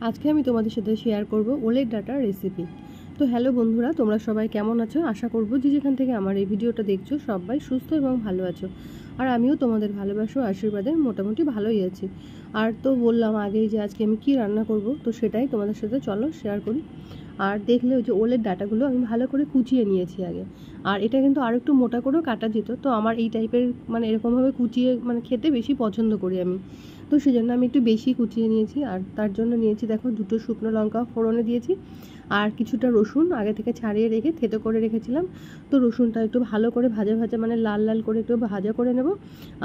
আজকে আমি তোমাদের সাথে শেয়ার করব ওলের ডাটার রেসিপি। তো হ্যালো বন্ধুরা, তোমরা সবাই কেমন আছো? আশা করব যে যেখান থেকে আমার এই ভিডিওটা দেখছো সবাই সুস্থ এবং ভালো আছো। আর আমিও তোমাদের ভালোবাসা ও আশীর্বাদে মোটামুটি ভালোই আছি। আর তো বললাম আগেই যে আজকে আমি কি রান্না করব, তো সেটাই তোমাদের সাথে চলো শেয়ার করি। আর দেখলে ওই যে ওলের ডাটাগুলো আমি ভালো করে কুচিয়ে নিয়েছি আগে। আর এটা কিন্তু আর একটু মোটা করেও কাটা যেত, তো আমার এই টাইপের মানে এরকমভাবে কুচিয়ে খেতে বেশি পছন্দ করি আমি। তো সেই জন্য আমি একটু বেশি কুচিয়ে নিয়েছি। আর তার জন্য নিয়েছি দেখো 2টো শুকনো লঙ্কা ফোড়নে দিয়েছি, আর কিছুটা রসুন আগে থেকে ছাড়িয়ে রেখে থেতো করে রেখেছিলাম। তো রসুনটা একটু ভালো করে ভাজা ভাজা মানে লাল লাল করে একটু ভাজা করে নেব।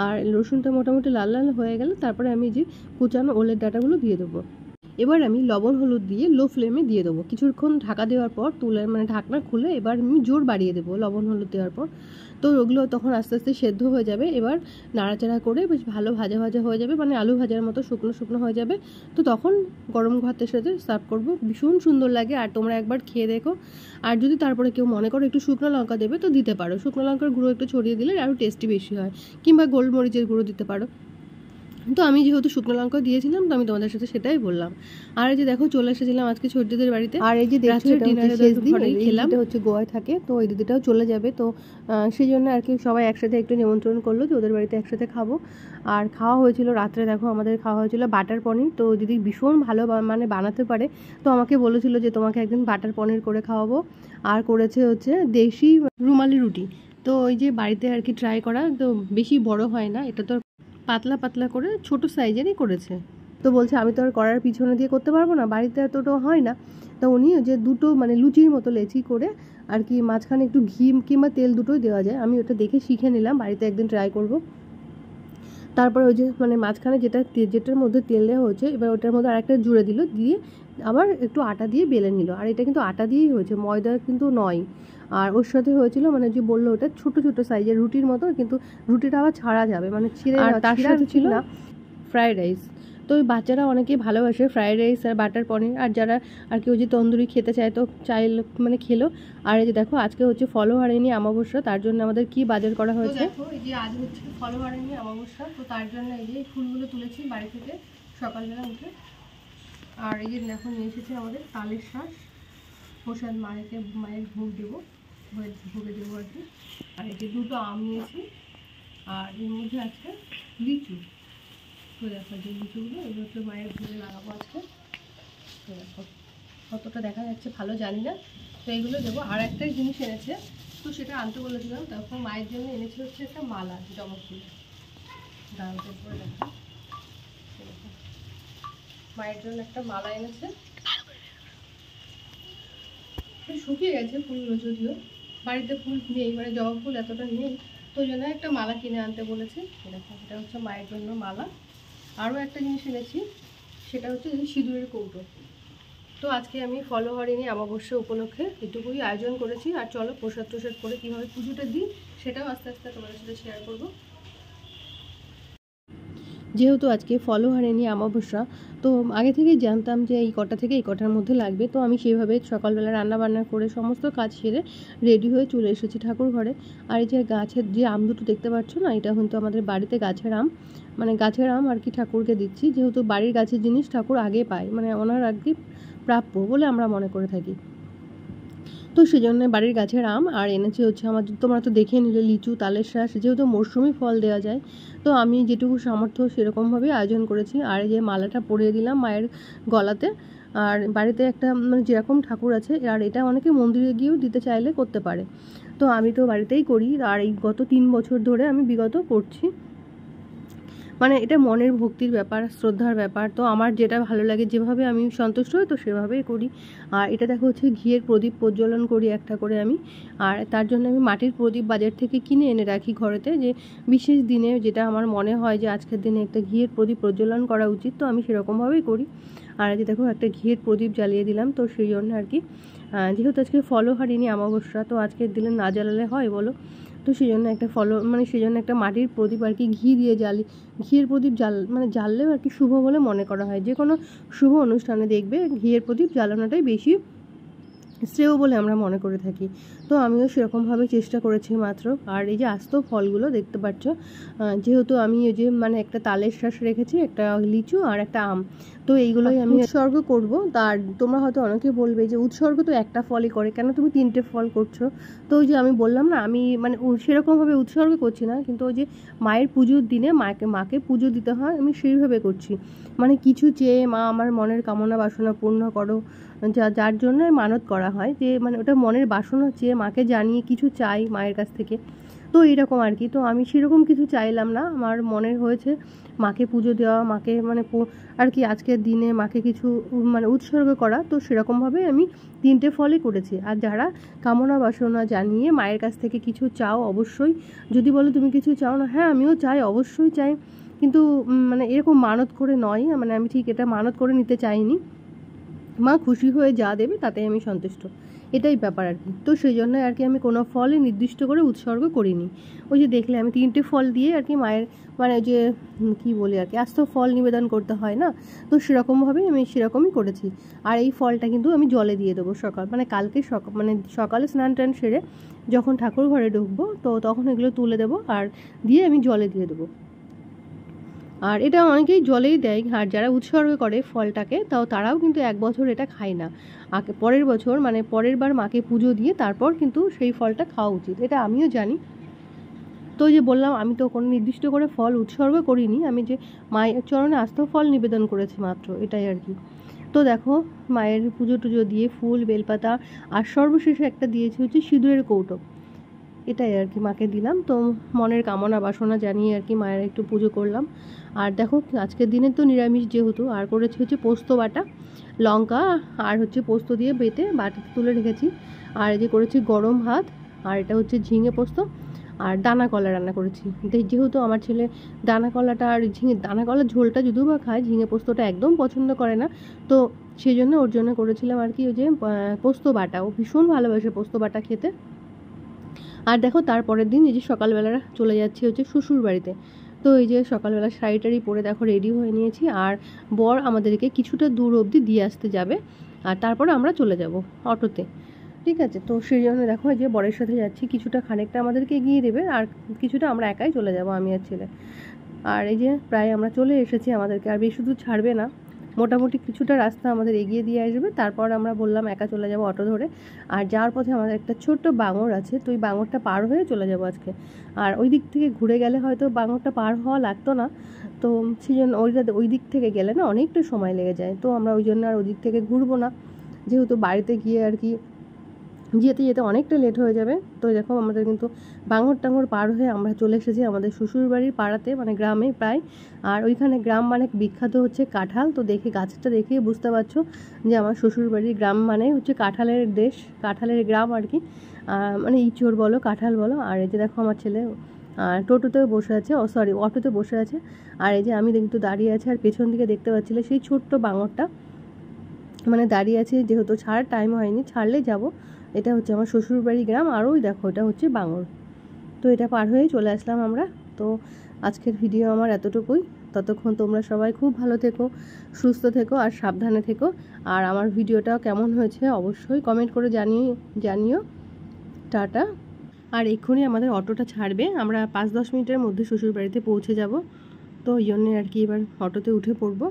আর রসুনটা মোটামুটি লাল লাল হয়ে গেলে তারপরে আমি যে কুচানো ওলের ডাঁটাগুলো দিয়ে দেবো। এবার আমি লবণ হলুদ দিয়ে লো ফ্লেমে দিয়ে দেবো। কিছুক্ষণ ঢাকা দেওয়ার পর তুলে ঢাকনা খুলে এবার আমি জোর বাড়িয়ে দেবো লবণ হলুদ দেওয়ার পর। তো ওগুলো তখন আস্তে আস্তে সেদ্ধ হয়ে যাবে। এবার নাড়াচাড়া করে বেশ ভালো ভাজা ভাজা হয়ে যাবে, মানে আলু ভাজার মতো শুকনো শুকনো হয়ে যাবে। তো তখন গরম ভাতের সাথে সার্ভ করবো, ভীষণ সুন্দর লাগে। আর তোমরা একবার খেয়ে দেখো। আর যদি তারপরে কেউ মনে করো একটু শুকনো লঙ্কা দেবে তো দিতে পারো, শুকনো লঙ্কার গুঁড়ো একটু ছড়িয়ে দিলে আরও টেস্টি বেশি হয়, কিংবা গোলমরিচের গুঁড়ো দিতে পারো। তো আমি যেহেতু শুকনো লঙ্কা দিয়েছিলাম তো আমি তোমাদের সাথে সেটাই বললাম। আর এই যে দেখো চলে এসেছিলাম আজকে ছোটদিদের বাড়িতে। আর এই যে দেখছো খেলাম হচ্ছে গোয়ায় থাকে, তো ওই দিদিটাও চলে যাবে। তো সেই জন্য আর কি সবাই একসাথে একটু নিমন্ত্রণ করলো যে ওদের বাড়িতে একসাথে খাবো। আর খাওয়া হয়েছিল রাত্রে, দেখো আমাদের খাওয়া হয়েছিল বাটার পনির। তো দিদি ভীষণ ভালো মানে বানাতে পারে, তো আমাকে বলেছিল যে তোমাকে একদিন বাটার পনির করে খাওয়াবো। আর করেছে হচ্ছে দেশি রুমালি রুটি। তো ওই যে বাড়িতে আর কি ট্রাই করা, তো বেশি বড় হয় না, এটা তো পাতলা পাতলা করে ছোট সাইজেরই করেছে। তো বলছে আমি তো আর করার পিছনে দিয়ে করতে পারবো না, বাড়িতে এতটা হয় না। তো উনি যে দুটো মানে লুচির মতো লেচি করে আর কি মাঝখানে একটু ঘি কিংবা তেল দুটোই দেওয়া যায়, আমি ওটা দেখে শিখে নিলাম, বাড়িতে একদিন ট্রাই করব। তারপরে ওই যে মানে মাঝখানে যেটার মধ্যে তেল দেওয়া হয়েছে, এবার ওটার মধ্যে আরেকটা জুড়ে দিল, দিয়ে আবার একটু আটা দিয়ে বেলে নিল। আর এটা কিন্তু আটা দিয়েই হয়েছে, ময়দা কিন্তু নয়। আর ওর সাথে হয়েছিল মানে যে বললো ওটা ছোট ছোট সাইজের রুটির মতো, কিন্তু রুটিটা আবার ছাড়া যাবে মানে ছিঁড়ে, আর তার সাথে ছিল না ফ্রাইড রাইস। তো ওই বাচ্চারা অনেকেই ভালোবাসে ফ্রাইড রাইস আর বাটার পনির, আর যারা আর কি ওই যে তন্দুরি খেতে চায় তো চাইলে মানে খেলো। আর এই যে দেখো আজকে হচ্ছে ফলহারিণী অমাবস্যা, তার জন্য আমাদের কি বাজার করা হয়েছে। দেখো এই যে আজ হচ্ছে ফলহারিণী অমাবস্যা, তো তার জন্য এই যে ফুলগুলো তুলেছি বাড়ি থেকে সকালবেলা উঠে। আর এই যে এখন নিয়ে এসেছে আমাদের তালের শাঁস, প্রসাদ মায়ের ভোগ দেবো, ভোগে দেবো আর কি। আর এই যে 2টো আম নিয়েছি, আর এর মধ্যে আছে লিচু। তো দেখো যে লিচুগুলো এগুলো তো মায়ের ভোগে লাগাবো আজকে। তো দেখো কতটা দেখা যাচ্ছে ভালো জানি না, তো এইগুলো দেবো। আর একটা জিনিস এনেছে, তো সেটা আনতে বলেছিলাম, তারপর মায়ের জন্য এনেছে হচ্ছে একটা মালা, জবা ফুল। দাঁড়ানোর পরে দেখো মায়ের জন্য একটা মালা এনেছে, শুকিয়ে গেছে ফুলগুলো, যদিও বাড়িতে ফুল নেই, মানে জবা ফুল এতটা নেই, তো ওই জন্য একটা মালা কিনে আনতে বলেছে। দেখো এটা হচ্ছে মায়ের জন্য মালা। আরও একটা জিনিস এনেছি, সেটা হচ্ছে সিঁদুরের কৌটো। তো আজকে আমি ফলহারিণী অমাবস্যা উপলক্ষে এটুকুই আয়োজন করেছি। আর চলো প্রসাদ টোসাদ করে কীভাবে পুজোটা দিই সেটাও আস্তে আস্তে তোমাদের সাথে শেয়ার করবো। যেহেতু আজকে ফলহারিণী অমাবস্যা, তো আগে থেকেই জানতাম যে এই কটা থেকে এই কটার মধ্যে লাগবে, তো আমি সেইভাবে সকালবেলা রান্না বান্না করে সমস্ত কাজ সেরে রেডি হয়ে চলে এসেছি ঠাকুর ঘরে। আর এই যে গাছের যে আম দুটো দেখতে পাচ্ছ না, এটা কিন্তু আমাদের বাড়িতে গাছের আম, মানে গাছের আম আর কি ঠাকুরকে দিচ্ছি, যেহেতু বাড়ির গাছের জিনিস ঠাকুর আগে পায়, মানে ওনার আর কি প্রাপ্য বলে আমরা মনে করে থাকি। তো সেই জন্য বাড়ির গাছের আম আর এনেছি হচ্ছে আমাদের, তোমরা তো দেখে নিলে লিচু, তালের শাঁস, যেহেতু মরশুমি ফল দেওয়া যায়, তো আমি যেটুকু সামর্থ্য সেরকমভাবেই আয়োজন করেছি। আর এই যে মালাটা পরিয়ে দিলাম মায়ের গলাতে। আর বাড়িতে একটা মানে যেরকম ঠাকুর আছে, আর এটা অনেকে মন্দিরে গিয়েও দিতে চাইলে করতে পারে, তো আমি তো বাড়িতেই করি। আর এই গত 3 বছর ধরে আমি বিগত করছি, মানে এটা মনের ভক্তির ব্যাপার, শ্রদ্ধার ব্যাপার। তো আমার যেটা ভালো লাগে, যেভাবে আমি সন্তুষ্ট হই, তো সেভাবেই করি। আর এটা দেখো হচ্ছে ঘিয়ের প্রদীপ প্রজ্বলন করি একটা করে আমি। আর তার জন্য আমি মাটির প্রদীপ বাজার থেকে কিনে এনে রাখি ঘরেতে, যে বিশেষ দিনে যেটা আমার মনে হয় যে আজকের দিনে একটা ঘিয়ের প্রদীপ প্রজ্বলন করা উচিত, তো আমি সেরকমভাবেই করি। আর যে দেখো একটা ঘিয়ের প্রদীপ জ্বালিয়ে দিলাম, তো সেই জন্য আর কি যেহেতু আজকে ফলহারিণী অমাবস্যা, তো আজকের দিনে না জ্বালালে হয় বলো। তো সেই জন্য একটা সেই জন্য একটা মাটির প্রদীপ আর কি ঘি দিয়ে ঘিয়ের প্রদীপ জ্বাললেও আর কি শুভ বলে মনে করা হয়। যে কোনো শুভ অনুষ্ঠানে দেখবে ঘিয়ের প্রদীপ জ্বালানোটাই বেশি শ্রেয় বলে আমরা মনে করে থাকি। তো আমিও সেরকমভাবে চেষ্টা করেছি মাত্র। আর এই যে আস্ত ফলগুলো দেখতে পাচ্ছ, যেহেতু আমি এই যে মানে একটা তালের শ্বাস রেখেছি, একটা লিচু আর একটা আম, তো এইগুলোই আমি উৎসর্গ করব। তার তোমরা হয়তো অনেকে বলবে যে উৎসর্গ তো একটা ফলই করে, কেন তুমি 3টে ফল করছো? তো ওই যে আমি বললাম না, আমি মানে সেরকমভাবে উৎসর্গ করছি না, কিন্তু ওই যে মায়ের পুজোর দিনে মাকে পুজো দিতে হয়, আমি সেইভাবে করছি। মানে কিছু চেয়ে মা আমার মনের কামনা বাসনা পূর্ণ করো, যার জন্য মানত করা হয়, যে মানে ওটা মনের বাসনা চেয়ে মাকে জানিয়ে কিছু চাই মায়ের কাছ থেকে। তো এরকম আর কি। তো আমি সেরকম কিছু চাইলাম না, আমার মনে হয়েছে মাকে পুজো দেওয়া, মাকে মানে আর কি আজকের দিনে মাকে কিছু মানে উৎসর্গ করা। তো সেরকমভাবে আমি 3টে ফলই করেছি। আর যারা কামনা বাসনা জানিয়ে মায়ের কাছ থেকে কিছু চাও, অবশ্যই যদি বলো তুমি কিছু চাও না, হ্যাঁ আমিও চাই, অবশ্যই চাই, কিন্তু মানে এরকম মানত করে নয়, মানে আমি ঠিক এটা মানত করে নিতে চাইনি। মা খুশি হয়ে যা দেবে তাতে আমি সন্তুষ্ট, এটাই ব্যাপার আর কি। তো সেই জন্য আর কি আমি কোনো ফলই নির্দিষ্ট করে উৎসর্গ করিনি। ওই যে দেখলে আমি 3টে ফল দিয়ে আর কি মায়ের মানে যে কি বলি আর কি আস্ত ফল নিবেদন করতে হয় না, তো সেরকমভাবেই আমি সেরকমই করেছি। আর এই ফলটা কিন্তু আমি জলে দিয়ে দেবো সকাল, মানে কালকে মানে সকালে স্নান টান সেরে যখন ঠাকুর ঘরে ঢুকবো, তো তখন এগুলো তুলে দেবো আর দিয়ে আমি জলে দিয়ে দেবো। আর এটা অনেকেই জলেই দেয়। আর যারা উৎসর্গ করে ফলটাকে, তারাও কিন্তু 1 বছর এটা খায় না। পরের বছর মানে পরের বার মাকে পুজো দিয়ে তারপর কিন্তু সেই ফলটা খাওয়া উচিত, এটা আমিও জানি। তো যে বললাম, আমি তো কোনো নির্দিষ্ট করে ফল উৎসর্গ করিনি, আমি যে মায়ের চরণে আস্ত ফল নিবেদন করেছি মাত্র, এটাই আর কি। তো দেখো মায়ের পুজো টুজো দিয়ে ফুল বেলপাতা, আর সর্বশেষে একটা দিয়েছি হচ্ছে সিঁদুরের কৌটো, এটাই আর কি মাকে দিলাম। তো মনের কামনা বাসনা জানিয়ে আর কি মায়ের একটু পুজো করলাম। আর দেখো আজকের দিনে তো নিরামিষ যেহেতু, আর করেছি হচ্ছে পোস্ত বাটা, লঙ্কা আর হচ্ছে পোস্ত দিয়ে বেটে বাটিতে তুলে রেখেছি। আর এই যে করেছি গরম ভাত, আর এটা হচ্ছে ঝিঙে পোস্ত, আর দানা কলা রান্না করেছি। যেহেতু আমার ছেলে দানা কলাটা আর দানা কলার ঝোলটা যদিও বা খায়, ঝিঙে পোস্তটা একদম পছন্দ করে না, তো সেই জন্য ওর জন্য করেছিলাম আর কি ওই যে পোস্ত বাটা। ও ভীষণ ভালোবাসে পোস্ত বাটা খেতে। আর দেখো তারপরের দিন এই যে সকালবেলা চলে যাচ্ছি হচ্ছে শ্বশুর বাড়িতে। তো এই যে সকালবেলা শাড়ি টাড়ি পরে দেখো রেডি হয়ে নিয়েছি, আর বর আমাদেরকে কিছুটা দূর অবধি দিয়ে আসতে যাবে, আর তারপরে আমরা চলে যাব অটোতে। ঠিক আছে, তো সেই জন্য দেখো এই যে বরের সাথে যাচ্ছি, কিছুটা খানিকটা আমাদেরকে এগিয়ে দেবে, আর কিছুটা আমরা একাই চলে যাব, আমি আর ছেলে। আর এই যে প্রায় আমরা চলে এসেছি, আমাদেরকে আর বেশি দূর ছাড়বে না, মোটামুটি কিছুটা রাস্তা আমাদের এগিয়ে দিয়ে আসবে, তারপর আমরা বললাম একা চলে যাব অটো ধরে। আর যাওয়ার পথে আমাদের একটা ছোট্ট বাঙর আছে, তো ওই বাঙরটা পার হয়ে চলে যাব আজকে। আর ওই দিক থেকে ঘুরে গেলে হয়তো বাঙরটা পার হওয়া লাগতো না, তো সেই জন্য ওই দিক থেকে গেলে না অনেকটা সময় লেগে যায়, তো আমরা ওই জন্য আর ওই দিক থেকে ঘুরবো না, যেহেতু বাড়িতে গিয়ে আর কি যেতে যেতে অনেকটা লেট হয়ে যাবে। তো দেখো আমাদের কিন্তু বাঙর টাঙর পার হয়ে আমরা চলে এসেছি আমাদের শ্বশুরবাড়ির পাড়াতে, মানে গ্রামে প্রায়। আর ওইখানে গ্রাম মানে বিখ্যাত হচ্ছে কাঁঠাল, তো দেখে গাছটা দেখে বুঝতে পারছো যে আমার শ্বশুরবাড়ির গ্রাম মানে হচ্ছে কাঁঠালের দেশ, কাঁঠালের গ্রাম আর কি, মানে ইঁচড় বলো কাঁঠাল বলো। আর এই যে দেখো আমার ছেলে টোটোতেও বসে আছে, সরি অটোতে বসে আছে। আর এই যে আমি কিন্তু দাঁড়িয়ে আছে, আর পেছন দিকে দেখতে পাচ্ছিলে সেই ছোট্ট বাঙরটা মানে দাঁড়িয়ে আছে, যেহেতু ছাড়ার টাইম হয়নি, ছাড়লেই যাব। এটা হচ্ছে আমার শ্বশুরবাড়ি গ্রাম, আর ওই দেখো এটা হচ্ছে বাঙর। তো এটা পার হয়ে চলে আসলাম আমরা। তো আজকের ভিডিও আমার এতটুকুই। ততক্ষণ তোমরা সবাই খুব ভালো থেকো, সুস্থ থেকো আর সাবধানে থেকো। আর আমার ভিডিওটা কেমন হয়েছে অবশ্যই কমেন্ট করে জানিও। টাটা। আর এক্ষুনি আমাদের অটোটা ছাড়বে, আমরা 5-10 মিনিটের মধ্যে শ্বশুরবাড়িতে পৌঁছে যাব, তো ওই জন্যে আর কি এবার অটোতে উঠে পড়বো।